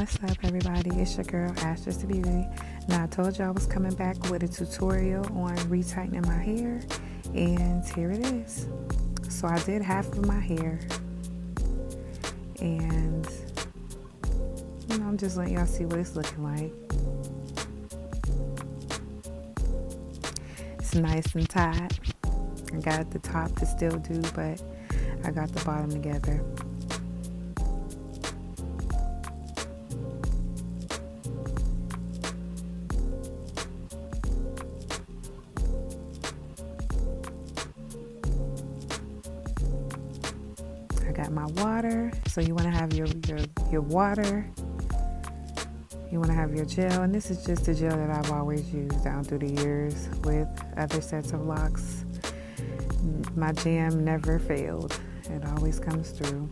What's up, everybody? It's your girl Ashes the Beauty. Now I told you I was coming back with a tutorial on retightening my hair, and here it is. So I did half of my hair, and I'm just letting y'all see what it's looking like. It's nice and tight. I got the top to still do, but I got the bottom together. I got my water. So you want to have your water. You want to have your gel, and this is just the gel that I've always used down through the years with other sets of locks. My jam never failed. It always comes through.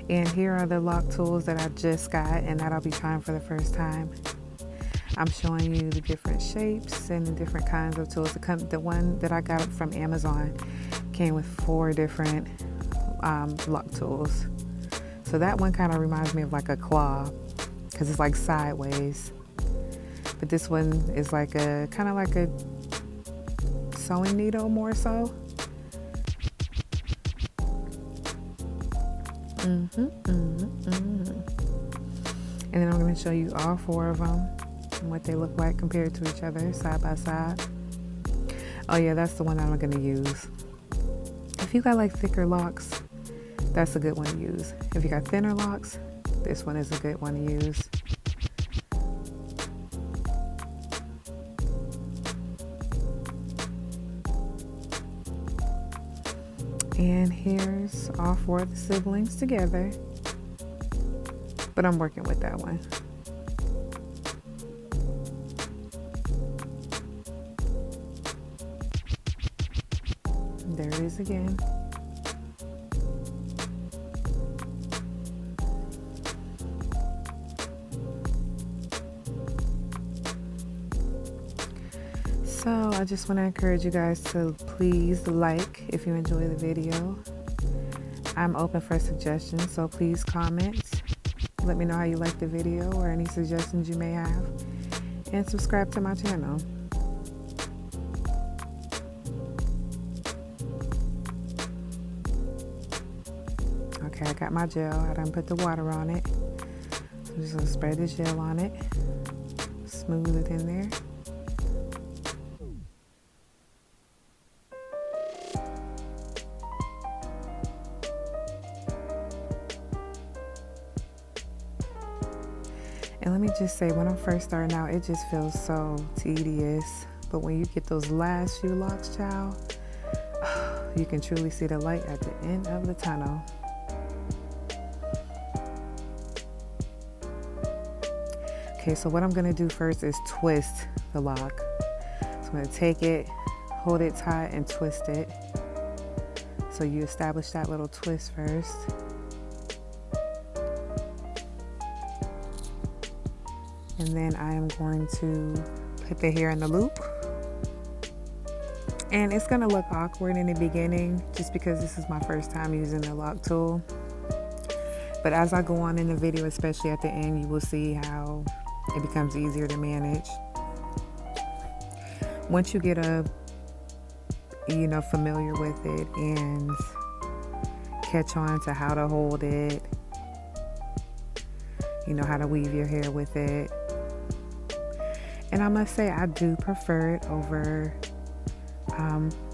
And here are the lock tools that I just got and that I'll be trying for the first time. I'm showing you the different shapes and the different kinds of tools. The one that I got from Amazon came with 4 different lock tools. So that one kind of reminds me of like a claw because it's like sideways. But this one is like a kind of like a sewing needle more so. And then I'm going to show you all 4 of them and what they look like compared to each other side by side. Oh yeah, that's the one that I'm going to use. If you got like thicker locks, that's a good one to use. If you got thinner locks, this one is a good one to use. And here's all 4 of the siblings together. But I'm working with that one. There it is again. So I just want to encourage you guys to please like if you enjoy the video. I'm open for suggestions, so please comment. Let me know how you like the video or any suggestions you may have. And subscribe to my channel. Okay, I got my gel. I done put the water on it. So I'm just going to spread the gel on it. Smooth it in there. And let me just say, when I'm first starting out, it just feels so tedious. But when you get those last few locks, child, you can truly see the light at the end of the tunnel. Okay, so what I'm going to do first is twist the lock. So I'm going to take it, hold it tight, and twist it. So you establish that little twist first. And then I am going to put the hair in the loop. And it's going to look awkward in the beginning just because this is my first time using the lock tool. But as I go on in the video, especially at the end, you will see how it becomes easier to manage. Once you get familiar with it and catch on to how to hold it, how to weave your hair with it. And I must say, I do prefer it over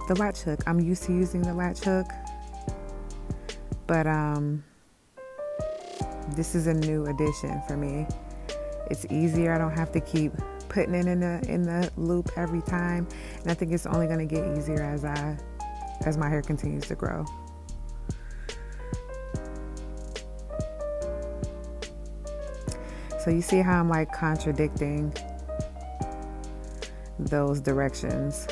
the latch hook. I'm used to using the latch hook, but this is a new addition for me. It's easier. I don't have to keep putting it in the loop every time, and I think it's only going to get easier as my hair continues to grow. So you see how I'm like contradicting those directions.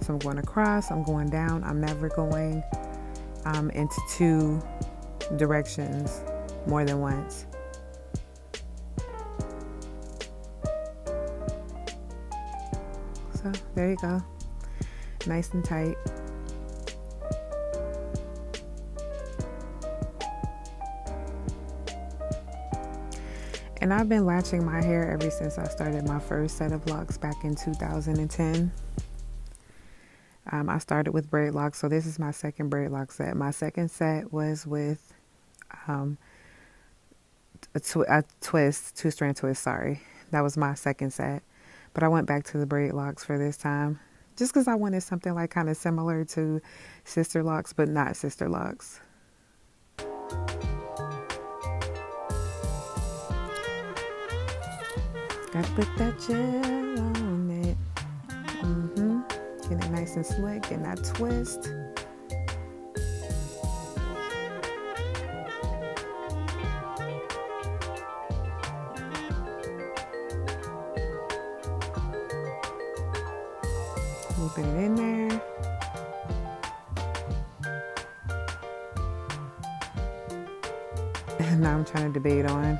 So I'm going across, I'm going down, I'm never going into 2 directions more than once. So there you go, nice and tight. And I've been latching my hair ever since I started my first set of locks back in 2010. I started with braid locks, so this is my second braid lock set. My second set was with um, a twist, two-strand twist, sorry. That was my second set. But I went back to the braid locks for this time. Just because I wanted something like kind of similar to sister locks, but not sister locks. Gotta put that gel on it. Get it nice and slick and that twist. Looping it in there. And now I'm trying to debate on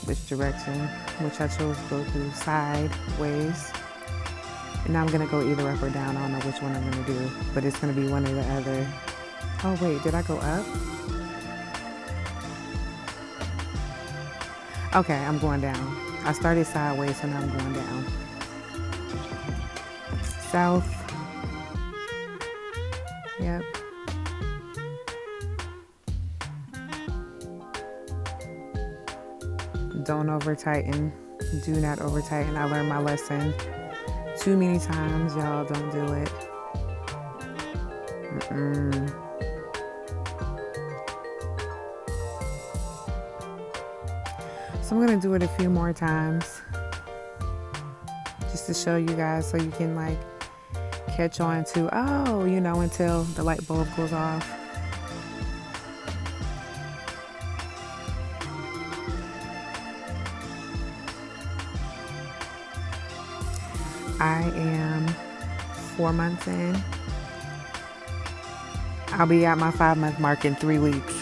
which direction, which I chose to go through sideways. And now I'm going to go either up or down. I don't know which one I'm going to do, but it's going to be one or the other. Oh, wait, did I go up? Okay, I'm going down. I started sideways, so now I'm going down. South. Yep. Don't over tighten. Do not over tighten. I learned my lesson too many times. Y'all don't do it. So I'm going to do it a few more times just to show you guys so you can like catch on to, oh, you know, until the light bulb goes off. I am 4 months in. I'll be at my 5-month mark in 3 weeks.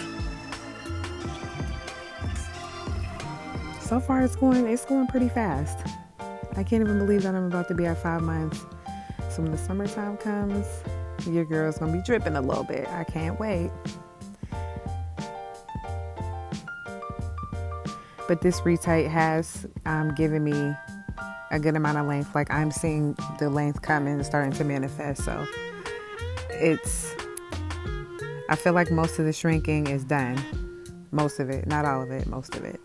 So far, it's going pretty fast. I can't even believe that I'm about to be at 5 months. So when the summertime comes, your girl's gonna be dripping a little bit. I can't wait. But this retight has given me a good amount of length. Like I'm seeing the length coming and starting to manifest. So I feel like most of the shrinking is done. Most of it, not all of it, most of it.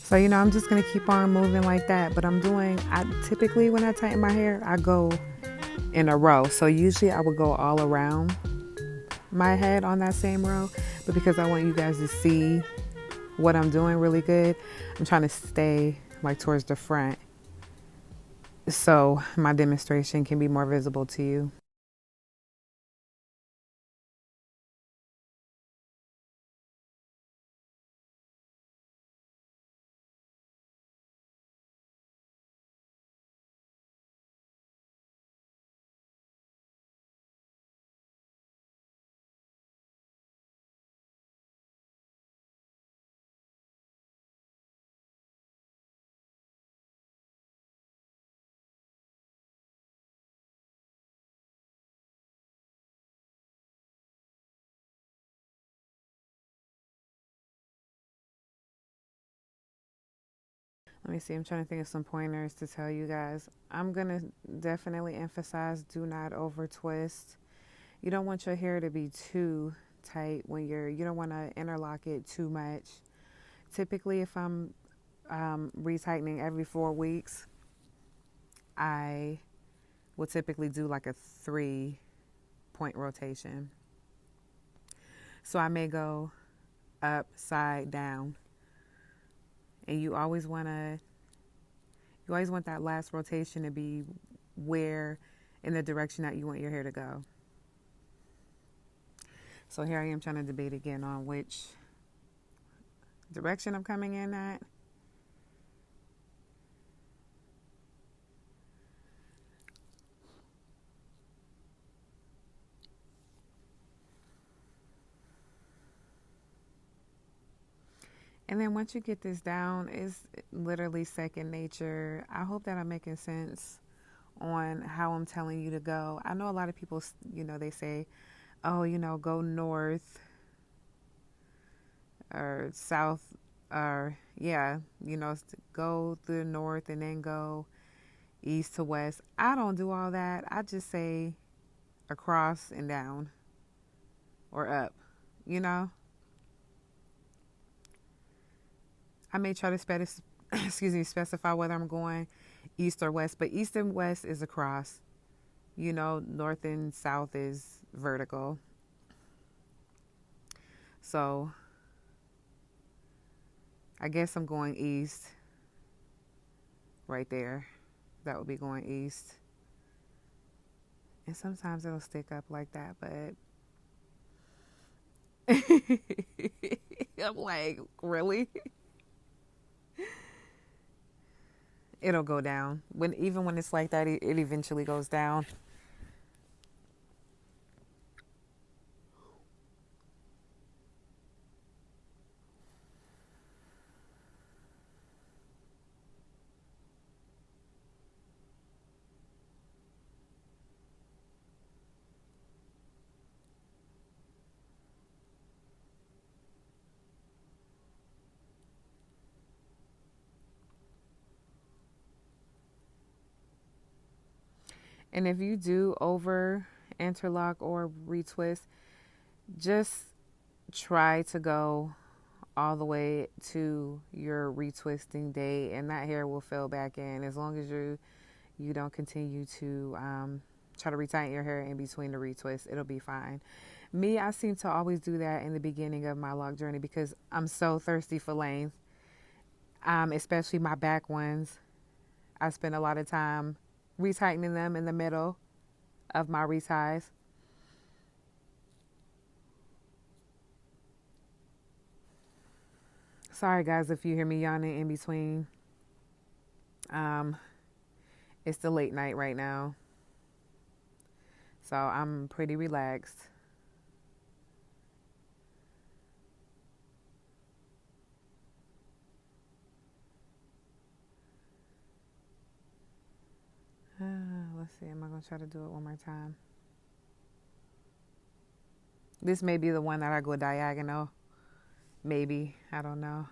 So, you know, I'm just going to keep on moving like that. But typically when I tighten my hair, I go in a row. So usually I would go all around my head on that same row. But because I want you guys to see what I'm doing really good, I'm trying to stay like towards the front so my demonstration can be more visible to you. Let me see. I'm trying to think of some pointers to tell you guys. I'm going to definitely emphasize do not over twist. You don't want your hair to be too tight you don't want to interlock it too much. Typically, if I'm retightening every 4 weeks, I will typically do like a 3-point rotation. So I may go up, side, down. And you always want that last rotation to be where in the direction that you want your hair to go. So here I am trying to debate again on which direction I'm coming in at. And And then once you get this down, it's literally second nature. I hope that I'm making sense on how I'm telling you to go. I know a lot of people, they say, oh, go north or south, or yeah, go through the north and then go east to west. I don't do all that. I just say across and down or up, I may try to specify whether I'm going east or west, but east and west is across. North and south is vertical. So I guess I'm going east right there. That would be going east. And sometimes it'll stick up like that, but I'm like, really? It'll go down. Even when it's like that, it eventually goes down. And if you do over interlock or retwist, just try to go all the way to your retwisting date, and that hair will fill back in as long as you don't continue to try to retighten your hair in between the retwists. It'll be fine. Me, I seem to always do that in the beginning of my lock journey because I'm so thirsty for length, especially my back ones. I spend a lot of time retightening them in the middle of my reties. Sorry guys if you hear me yawning in between. It's the late night right now, so I'm pretty relaxed. Let's see, am I going to try to do it one more time? This may be the one that I go diagonal. Maybe, I don't know.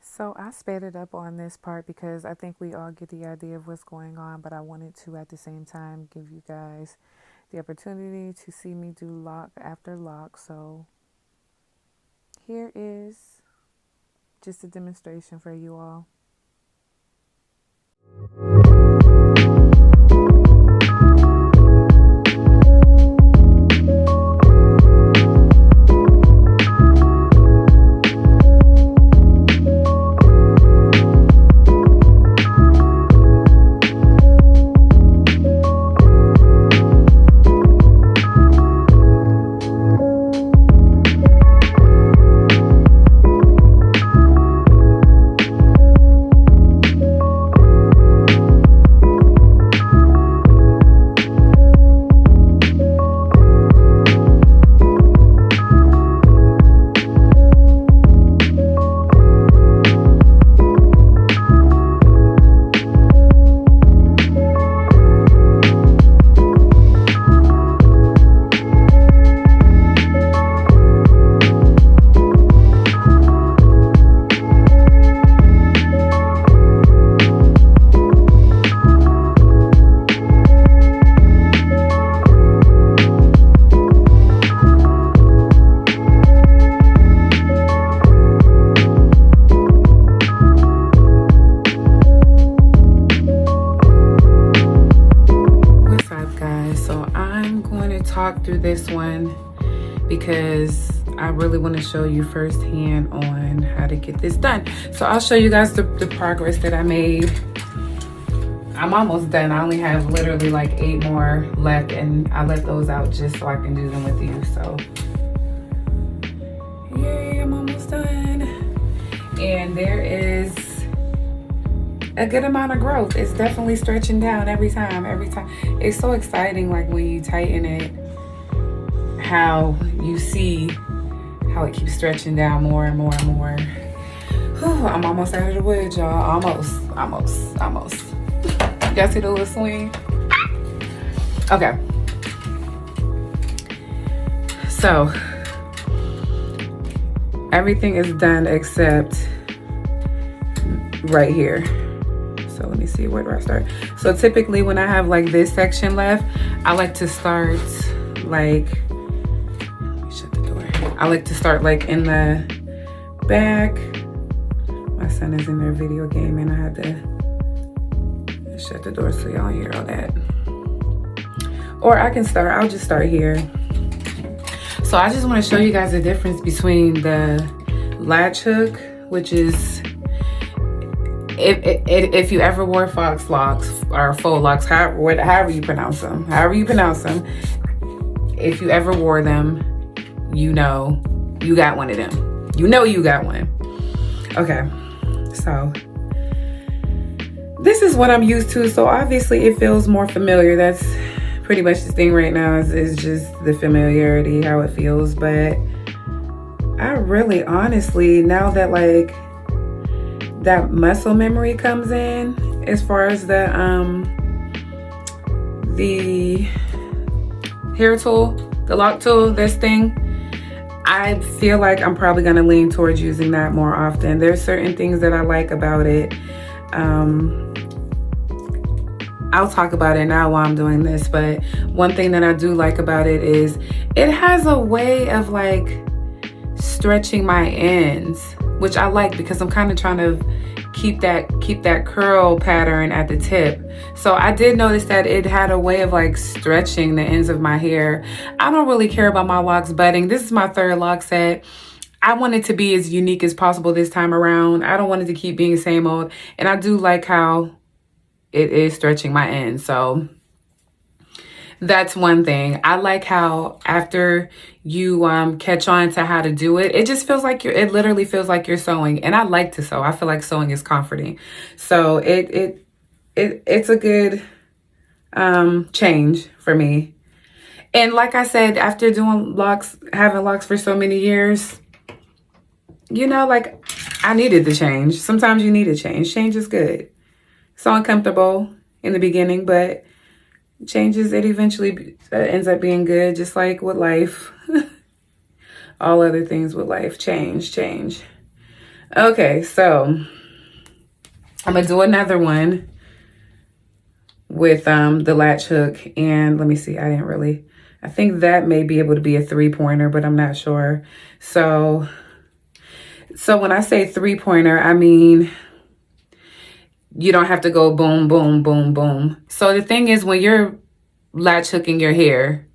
So I sped it up on this part because I think we all get the idea of what's going on, but I wanted to at the same time give you guys the opportunity to see me do lock after lock. So here is just a demonstration for you all. Talk through this one because I really want to show you firsthand on how to get this done. So I'll show you guys the progress that I made. I'm almost done. I only have literally like 8 more left, and I let those out just so I can do them with you. So there is a good amount of growth. It's definitely stretching down every time. It's so exciting, like when you tighten it, how you see how it keeps stretching down more and more and more. Whew, I'm almost out of the wood, y'all. Almost. Y'all see the little swing? Okay. So everything is done except right here. So let me see, where do I start? So typically when I have like this section left, I like to start like, let me shut the door. I like to start like in the back. My son is in there video gaming. I had to shut the door so y'all hear all that. Or I'll just start here. So I just want to show you guys the difference between the latch hook, which is, if you ever wore Fox locks or faux locks, however you pronounce them, if you ever wore them, you know you got one of them. You know you got one. Okay, so this is what I'm used to. So obviously it feels more familiar. That's pretty much the thing right now, is just the familiarity, how it feels. But I really honestly, now that like that muscle memory comes in, as far as the hair tool, the lock tool, this thing, I feel like I'm probably gonna lean towards using that more often. There's certain things that I like about it. I'll talk about it now while I'm doing this, but one thing that I do like about it is it has a way of like stretching my ends, which I like because I'm kind of trying to keep that curl pattern at the tip. So I did notice that it had a way of like stretching the ends of my hair. I don't really care about my locks budding. This is my third lock set. I want it to be as unique as possible this time around. I don't want it to keep being the same old. And I do like how it is stretching my ends. So that's one thing. I like how after you catch on to how to do it, it just feels like it literally feels like you're sewing. And I like to sew. I feel like sewing is comforting. So it's a good change for me. And like I said, after doing locks, having locks for so many years, you know, like I needed the change. Sometimes you need a change. Change is good. So uncomfortable in the beginning, but changes, it eventually ends up being good, just like with life. All other things with life, change. Okay, so I'm gonna do another one with the latch hook, and let me see, I think that may be able to be a 3-pointer, but I'm not sure. So when I say 3-pointer, I mean you don't have to go boom, boom, boom, boom. So the thing is, when you're latch hooking your hair,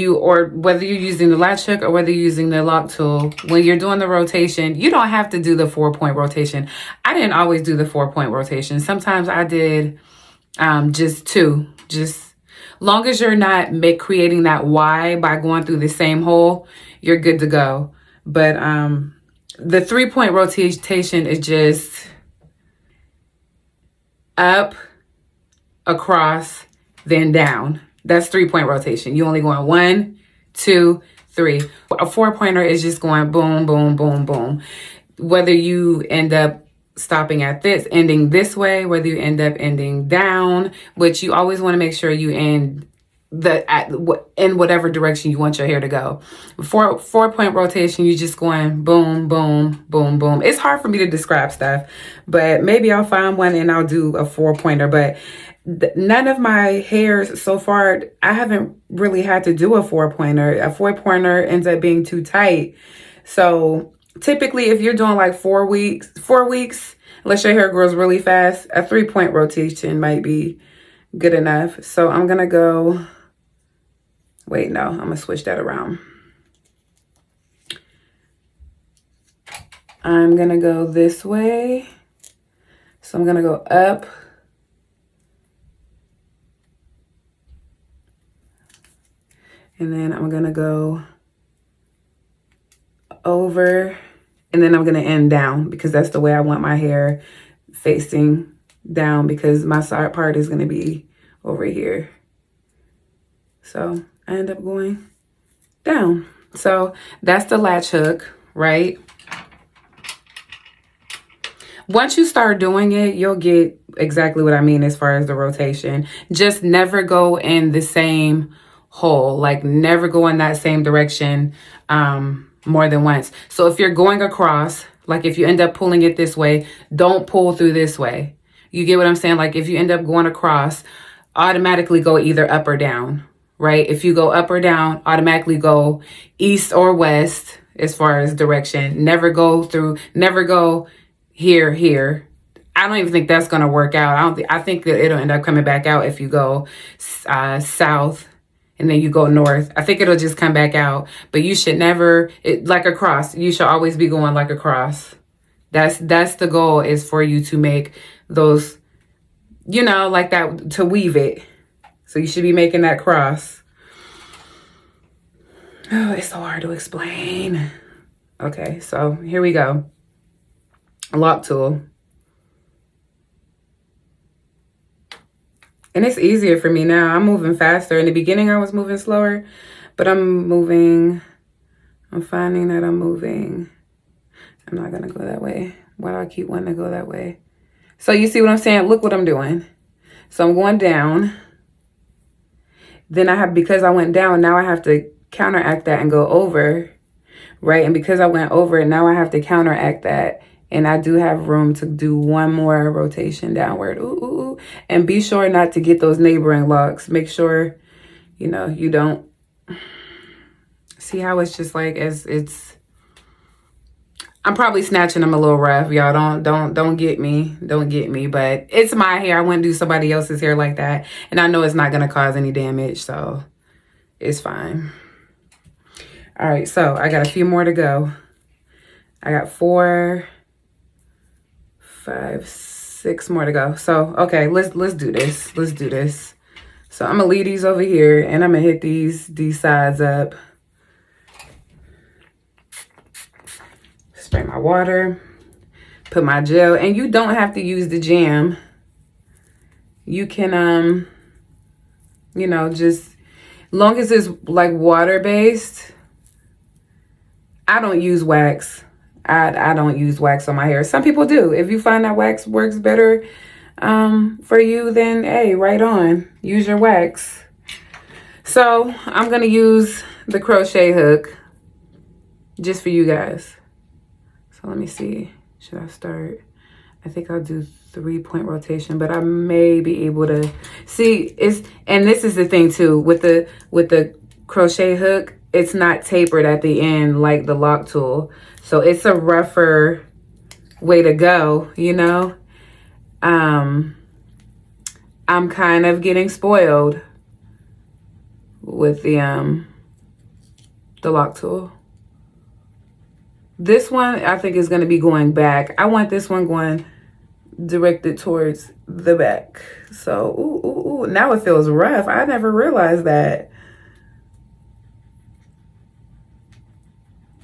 or whether you're using the latch hook or whether you're using the lock tool, when you're doing the rotation, you don't have to do the 4-point rotation. I didn't always do the 4-point rotation. Sometimes I did just 2. Just long as you're not creating that Y by going through the same hole, you're good to go. But the 3-point rotation is just up, across, then down. That's 3-point rotation. You only going 1, 2, 3. A 4-pointer is just going boom, boom, boom, boom. Whether you end up stopping at this, ending this way, whether you end up ending down, which you always want to make sure you end in whatever direction you want your hair to go. For 4-point rotation, you're just going boom, boom, boom, boom. It's hard for me to describe stuff, but maybe I'll find one and I'll do a 4-pointer. But none of my hairs so far, I haven't really had to do a 4-pointer. A 4-pointer ends up being too tight. So typically, if you're doing like 4 weeks, unless your hair grows really fast, a 3-point rotation might be good enough. So I'm gonna go, wait, no, I'm gonna switch that around. I'm gonna go this way. So I'm gonna go up, and then I'm gonna go over And then I'm going to end down because that's the way I want my hair facing down, because my side part is going to be over here. So I end up going down. So that's the latch hook, right? Once you start doing it, you'll get exactly what I mean as far as the rotation. Just never go in the same hole, like never go in that same direction more than once. So if you're going across, like if you end up pulling it this way, don't pull through this way. You get what I'm saying? Like if you end up going across, automatically go either up or down, right? If you go up or down, automatically go east or west as far as direction. Never go through, never go here. I don't even think that's going to work out. I think that it'll end up coming back out if you go south and then you go north. I think it'll just come back out, but you should never, like across, you should always be going like across. That's the goal, is for you to make those, you know, like that, to weave it. So you should be making that cross. Oh, it's so hard to explain. Okay, so here we go. Lock tool. And it's easier for me now. I'm moving faster. In the beginning, I was moving slower, but I'm finding that I'm moving. I'm not gonna go that way. Why do I keep wanting to go that way? So you see what I'm saying? Look what I'm doing. So I'm going down. Then because I went down, now I have to counteract that and go over, right? And because I went over, now I have to counteract that. And I do have room to do one more rotation downward. Ooh. And be sure not to get those neighboring locks. Make sure, you know, you don't. See how it's just like, I'm probably snatching them a little rough. Y'all don't get me. Don't get me. But it's my hair. I wouldn't do somebody else's hair like that. And I know it's not going to cause any damage. So it's fine. All right. So I got a few more to go. I got 4, 5, 6 more to go. So, okay, let's do this. Let's do this. So I'm going to leave these over here and I'm going to hit these sides up. Spray my water, put my gel, and you don't have to use the jam. You can, you know, just, long as it's like water-based. I don't use wax. I don't use wax on my hair. Some people do. If you find that wax works better for you, then hey, right on. Use your wax. So I'm going to use the crochet hook just for you guys. So let me see. Should I start? I think I'll do 3-point rotation, but I may be able to see and this is the thing too, with the crochet hook, it's not tapered at the end like the lock tool. So it's a rougher way to go, you know? I'm kind of getting spoiled with the lock tool. This one, I think, is going to be going back. I want this one going directed towards the back. So, ooh, now it feels rough. I never realized that.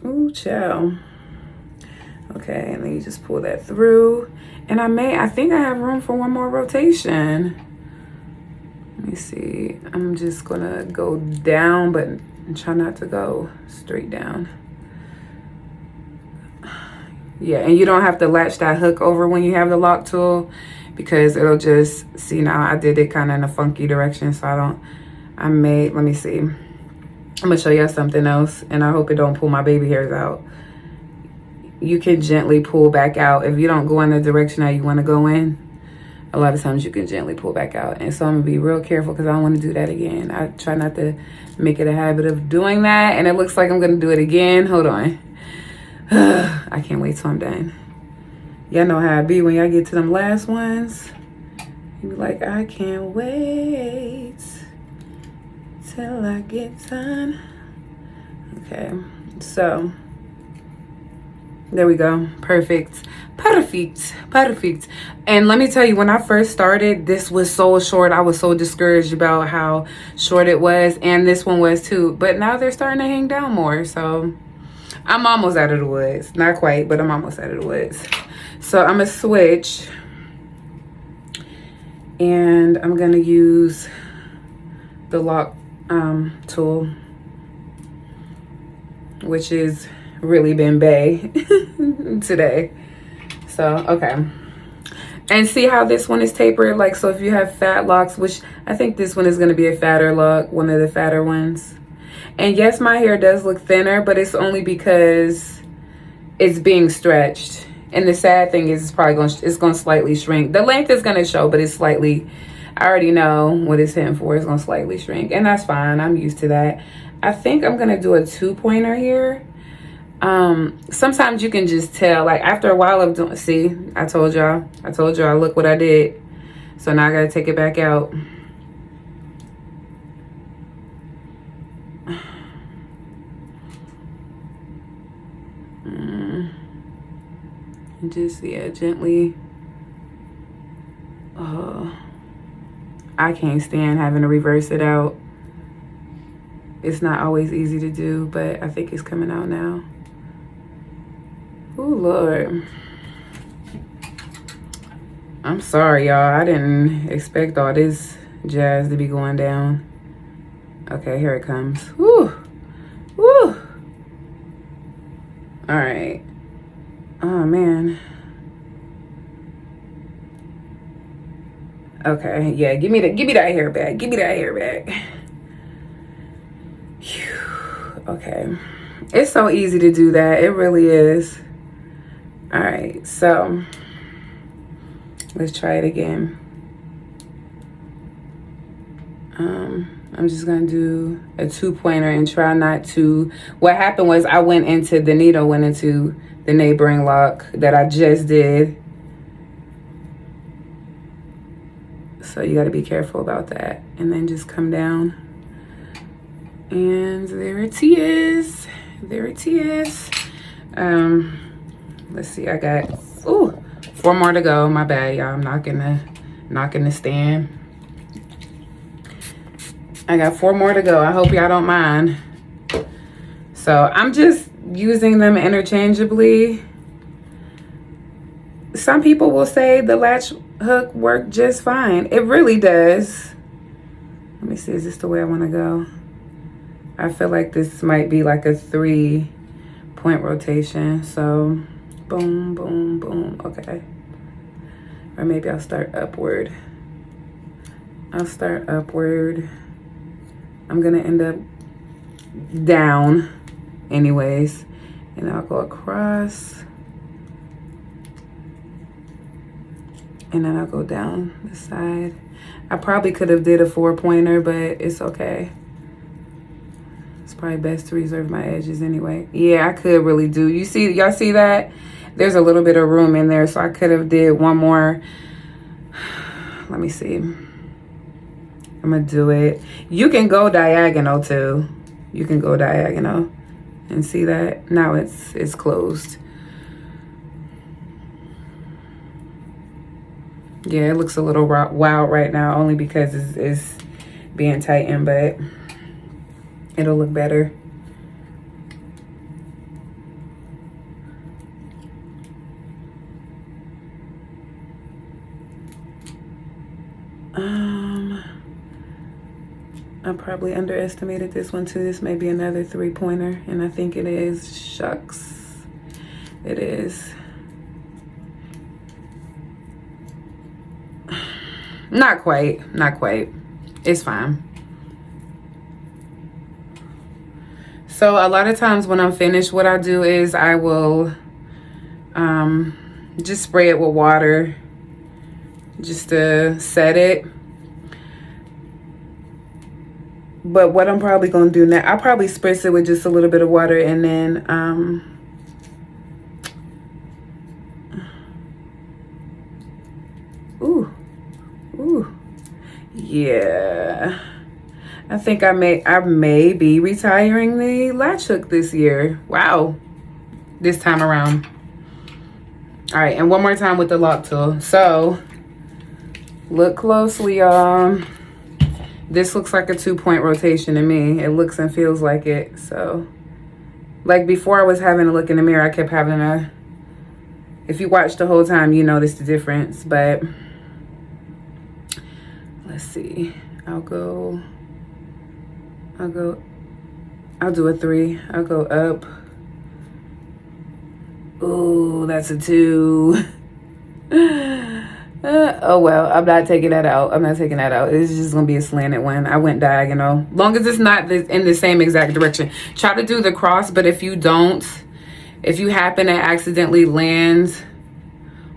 Ooh, child. Okay, and then you just pull that through. And I think I have room for one more rotation. Let me see. I'm just going to go down, but try not to go straight down. Yeah, and you don't have to latch that hook over when you have the lock tool, because it'll just, see, now I did it kind of in a funky direction, so let me see. I'm gonna show you something else, and I hope it don't pull my baby hairs out. You can gently pull back out. If you don't go in the direction that you want to go in, a lot of times you can gently pull back out. And so I'm gonna be real careful because I don't want to do that again. I try not to make it a habit of doing that, and it looks like I'm gonna do it again. Hold on. I can't wait till I'm done. Y'all know how it be when y'all get to them last ones. You be like, I can't wait till I get done. Okay, so there we go. Perfect. And let me tell you, when I first started, this was so short. I was so discouraged about how short it was, and this one was too. But now they're starting to hang down more, so I'm almost out of the woods. Not quite, but I'm almost out of the woods. So I'm gonna switch, and I'm gonna use the lock tool, which is really been bae today. So, okay. And see how this one is tapered? Like, so if you have fat locks, which I think this one is going to be a fatter lock, one of the fatter ones. And yes, my hair does look thinner, but it's only because it's being stretched. And the sad thing is, it's going to slightly shrink. The length is going to show, but it's slightly, I already know what it's hitting for. It's going to slightly shrink, and that's fine. I'm used to that. I think I'm going to do a 2-pointer here. Sometimes you can just tell, like after a while of doing, see, I told y'all, look what I did. So now I gotta take it back out. Just, yeah, gently. I can't stand having to reverse it out. It's not always easy to do, but I think it's coming out now. Oh, Lord. I'm sorry, y'all. I didn't expect all this jazz to be going down. Okay, here it comes. Woo! Woo! All right. Oh, man. Okay, yeah, give me that hair back. Give me that hair back. Whew. Okay. It's so easy to do that. It really is. All right, so let's try it again. I'm just gonna do a 2-pointer and try not to. What happened was the needle went into the neighboring lock that I just did. So you gotta be careful about that. And then just come down. And there it is. There it is. Let's see, I got 4 more to go. My bad, y'all. I'm not gonna stand. I got 4 more to go. I hope y'all don't mind. So I'm just using them interchangeably. Some people will say the latch hook worked just fine. It really does. Let me see, is this the way I want to go? I feel like this might be like a 3-point rotation. So boom, boom, boom. Okay. Or maybe I'll start upward. I'm gonna end up down anyways. And I'll go across. And then I'll go down the side. I probably could have did a 4-pointer, but it's okay. It's probably best to reserve my edges anyway. Yeah, I could really do. Y'all see that? There's a little bit of room in there, so I could have did one more. Let me see. I'm gonna do it. You can go diagonal too. You can go diagonal and see that? Now it's closed. Yeah, it looks a little wild right now, only because it's being tightened, but it'll look better. I probably underestimated this one too. This may be another 3-pointer, and I think it is. Shucks. It is. Not quite. It's fine. So a lot of times when I'm finished, what I do is I will just spray it with water just to set it. But what I'm probably going to do now, I'll probably spritz it with just a little bit of water, and then ooh, yeah. I think I may be retiring the latch hook this year. Wow. This time around. All right, and one more time with the lock tool. So look closely, y'all. This looks like a 2-point rotation to me. It looks and feels like it. So Like before I was having to look in the mirror, I kept having to, if you watch the whole time, you notice the difference. But let's see. I'll do a 3. I'll go up. Ooh, that's a 2. Oh well, I'm not taking that out. It's just gonna be a slanted one. I went diagonal. Long as it's not in the same exact direction. Try to do the cross, but if you happen to accidentally land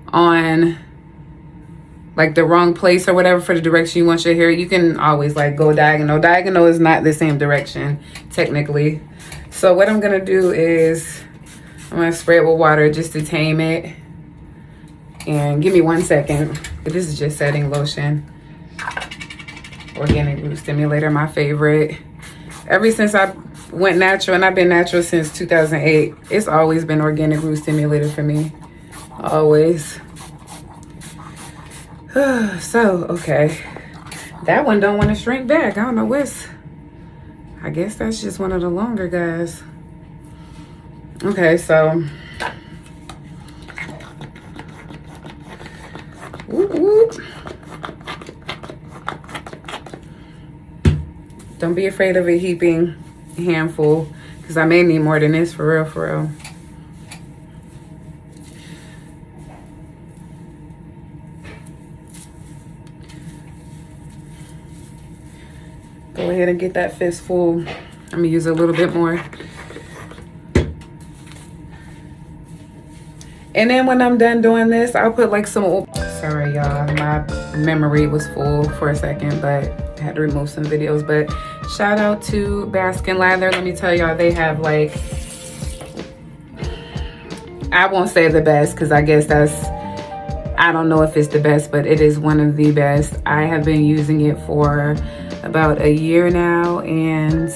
on like the wrong place or whatever for the direction you want your hair, you can always like go diagonal. Diagonal is not the same direction technically. So what I'm gonna do is I'm gonna spray it with water just to tame it. And give me 1 second. This is just setting lotion. Organic root stimulator, my favorite. Ever since I went natural, and I've been natural since 2008, it's always been organic root stimulator for me. Always. So, okay. That one don't want to shrink back. I don't know what's... I guess that's just one of the longer guys. Okay, so... Whoop. Don't be afraid of a heaping handful, because I may need more than this, for real. Go ahead and get that fistful. I'm gonna use a little bit more. And then when I'm done doing this, I'll put like some... Sorry, y'all. My memory was full for a second, but I had to remove some videos. But shout out to Baskin Lather. Let me tell y'all, they have like... I won't say the best, because I guess that's... I don't know if it's the best, but it is one of the best. I have been using it for about a year now, and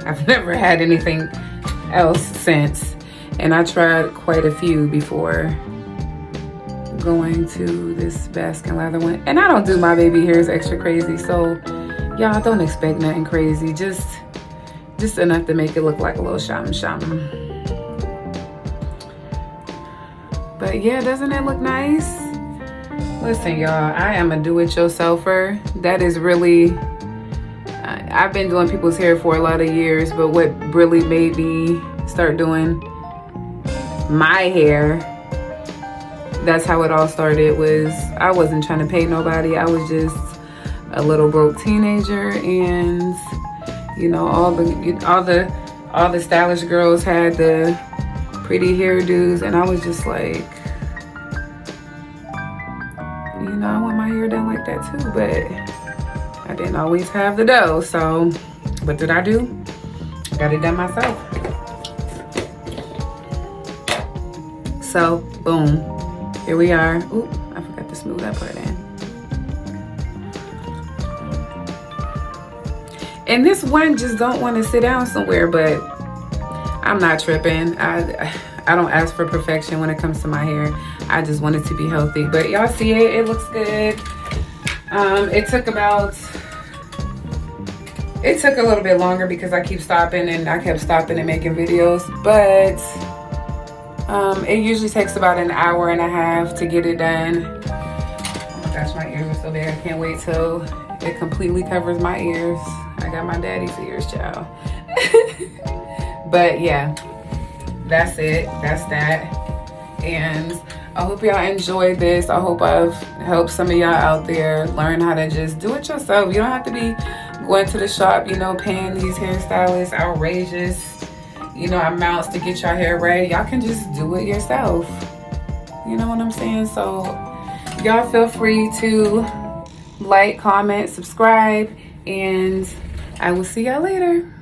I've never had anything else since. And I tried quite a few before going to this Baskin Lather one. And I don't do my baby hairs extra crazy, so y'all don't expect nothing crazy. Just enough to make it look like a little shaman. But yeah, doesn't it look nice? Listen, y'all, I am a do-it-yourselfer. That is really... I've been doing people's hair for a lot of years, but what really made me start doing my hair, that's how it all started, was I wasn't trying to pay nobody. I was just a little broke teenager, and you know, all the stylish girls had the pretty hairdos, and I was just like, you know, I want my hair done like that too, but I didn't always have the dough. So what did I do? I got it done myself. So, boom, here we are. Ooh, I forgot to smooth that part in. And this one just don't want to sit down somewhere, but I'm not tripping. I don't ask for perfection when it comes to my hair. I just want it to be healthy. But y'all see it, it looks good. It took a little bit longer because I kept stopping and making videos, but it usually takes about an hour and a half to get it done. Oh my gosh, my ears are so big. I can't wait till it completely covers my ears. I got my daddy's ears, child. But yeah, that's it. That's that. And I hope y'all enjoyed this. I hope I've helped some of y'all out there learn how to just do it yourself. You don't have to be going to the shop, you know, paying these hairstylists outrageous, you know, amounts to get your hair right. Y'all can just do it yourself. You know what I'm saying? So y'all feel free to like, comment, subscribe, and I will see y'all later.